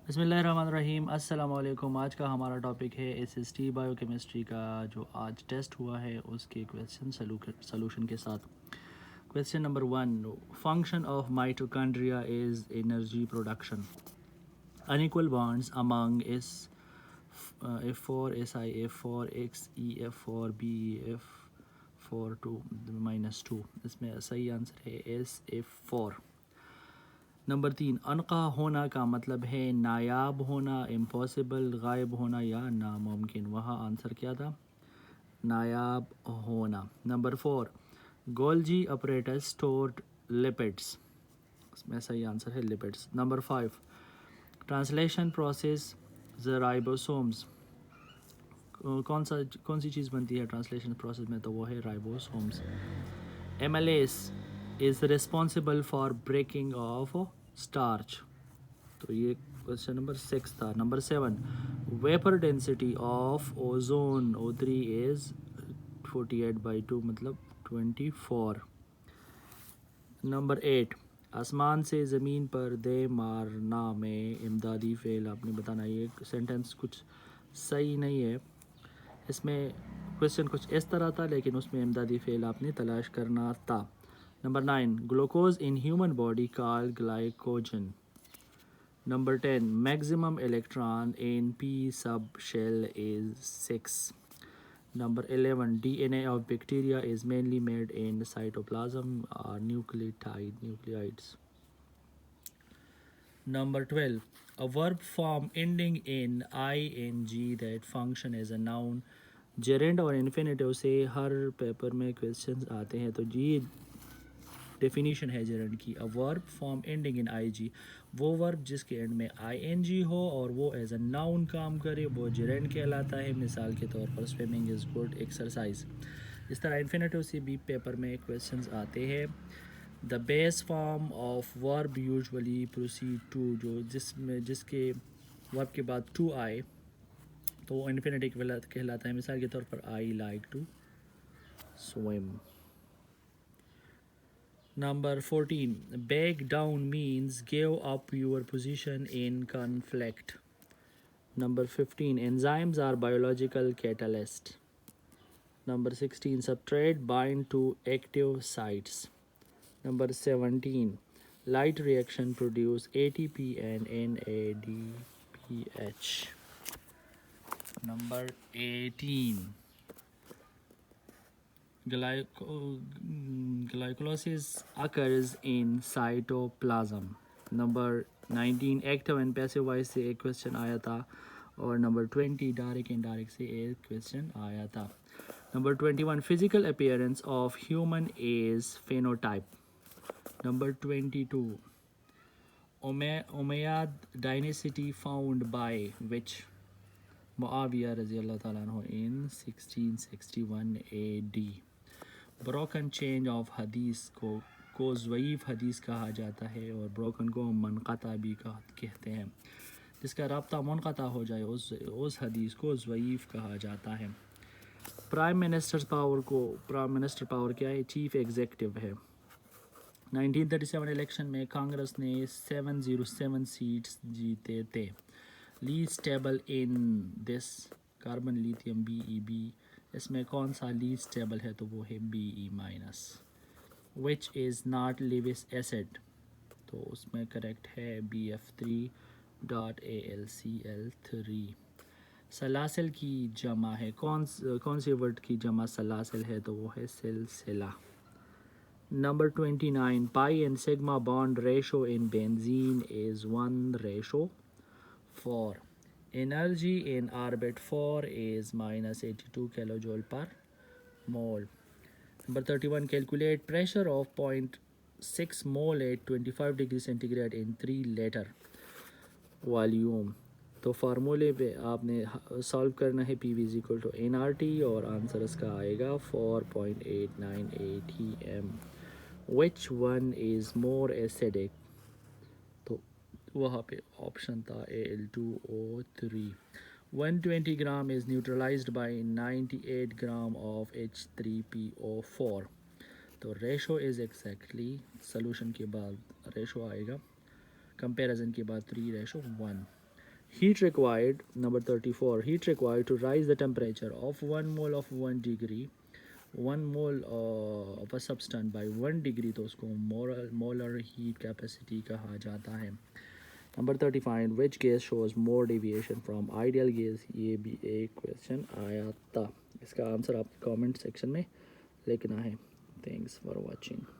बिस्मिल्लाहिर्रहमानिर्रहीम अस्सलाम वालेकुम। आज का हमारा टॉपिक है एसएसटी बायोकेमिस्ट्री का जो आज टेस्ट हुआ है उसके क्वेश्चन सॉल्यूशन के साथ। Question number 1, function of mitochondria is energy production. Unequal bonds among S F4 Si F4 Xe F4 Be F4 2 -2। इसमें सही आंसर है SF4। नंबर 3, अनका होना का मतलब है नायाब होना, इम्पॉसिबल, गायब होना या नामुमकिन। वहाँ आंसर क्या था? नायाब होना। Number 4, Golgi apparatus stored lipids. इसमें सही आंसर है lipids. Number 5, translation process the ribosomes. कौन सी चीज़ बनती है ट्रांसलेशन प्रोसेस में? तो वो है ribosomes. MLS is responsible for breaking of starch. तो ये क्वेश्चन नंबर 6 था। Number 7, vapour density of ozone O3 is 48/2 मतलब 24। नंबर 8, आसमान से ज़मीन पर दे मारना में इमदादी फ़ेल आपने बताना। ये सेंटेंस कुछ सही नहीं है। इसमें क्वेश्चन कुछ इस तरह था लेकिन उसमें इमदादी फ़ेल आपने तलाश करना था। Number 9, glucose in human body called glycogen. Number 10, maximum electron in P subshell is 6. Number 11, DNA of bacteria is mainly made in cytoplasm or nucleides. Number 12, a verb form ending in ing that function as a noun। Gerund और infinitive से हर paper में questions आते हैं, तो जी definition है gerund की। A verb form ending in I, वो verb जिसके एंड में आई हो और वो एज अ नाउन काम करे वो जेरेंड कहलाता है। मिसाल के तौर पर स्विमिंग इज़ गुड एक्सरसाइज। इस तरह इन्फिनेटिव से भी पेपर में क्वेश्चंस आते हैं। The base form of verb usually proceed to, जो जिसके वर्ब के बाद टू आए तो वो इन्फिनेटिव कहलाता है। मिसाल के तौर पर I like to swim. Number 14, back down means give up your position in conflict. Number 15, enzymes are biological catalyst. Number 16, substrate bind to active sites. Number 17, light reaction produce ATP and NADPH. Number 18, glycolysis occurs in cytoplasm. Number 19, active and passive voice से एक question आया था। और number 20, direct indirect से एक question आया था। Number 21, physical appearance of human is phenotype. Number 22, Umayyad dynasty found by which? मुआविया रजी अल्लाह ताला अन्हु in 1661 AD। Broken change of हदीस को ज़ईफ़ हदीस कहा जाता है और ब्रोकन को मनक़ता भी कहते हैं। जिसका रब्ता मुनक़ता हो जाए उस हदीस को ज़ईफ़ कहा जाता है। प्राइम मिनिस्टर पावर क्या है? चीफ़ एग्जीक्यूटिव है। 1937 इलेक्शन में कांग्रेस ने 707 सीट्स जीते थे। Least stable in this carbon lithium BeB। इसमें कौन सा लीस्ट स्टेबल है? तो वो है Be-। Which is not Lewis acid? तो उसमें करेक्ट है BF3.AlCl3। सलासिल की जमा है कौन से वर्ड की जमा सलासिल है? तो वो है सिलसिला। Number 29, pi and sigma bond ratio in benzene is 1:4. Energy in orbit 4 is -82 kilojoule per mole. Number 31, calculate pressure of 0.6 mole at 25 degree centigrade in 3 liter volume. तो फार्मूले पे आपने सॉल्व करना है। PV = nRT और आंसर इसका आएगा 4.89 ATM। Which one is more acidic? तो वहाँ पे ऑप्शन था Al2O3। 120 gram is neutralized by 98 gram of H3PO4। तो रेशो इज़ एक्जैक्टली सोल्यूशन के बाद रेशो आएगा, कंपैरिजन के बाद 3:1। heat required, number 34, heat required to rise the temperature of 1 mole of 1 degree, 1 mole of a substance by 1 degree, तो उसको molar heat capacity कहा जाता है. Number 35, which gas shows more deviation from ideal gas? ये भी एक question आया था. इसका आंसर आप कमेंट सेक्शन में लिखना है. Thanks for watching.